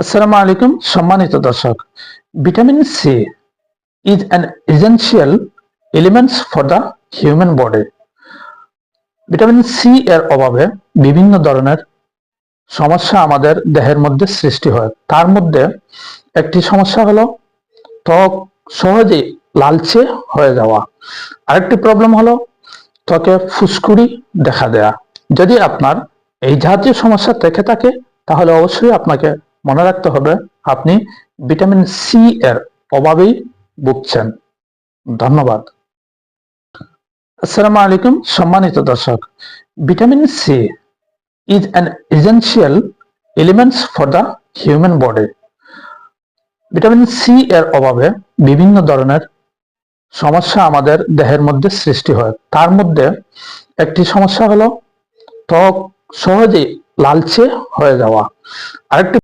আসসালামু আলাইকুম সম্মানিত দর্শক। Vitamin C is an essential elements for the human body. Vitamin C এর অভাবে বিভিন্ন ধরনের সমস্যা আমাদের দেহের মধ্যে সৃষ্টি হয়। তার মধ্যে একটি সমস্যা হলো ত্বক সহজেই লালচে হয়ে যাওয়া। আরেকটি প্রবলেম হলো ত্বকে ফুসকুড়ি দেখা দেয়া। যদি আপনার এই জাতীয় সমস্যা থেকে থাকে তাহলে অবশ্যই আপনাকে মনে রাখতে হবে আপনি ভিটামিন সি এর অভাবেই ভুগছেন। ধন্যবাদ। আসসালামু আলাইকুম সম্মানিত দর্শক। Vitamin C is an essential elements for the human body. Vitamin C এর অভাবে বিভিন্ন ধরনের সমস্যা আমাদের দেহের মধ্যে সৃষ্টি হয়। তার মধ্যে একটি সমস্যা হলো ত্বক সহজেই লালচে হয়ে যাওয়া। আরেকটি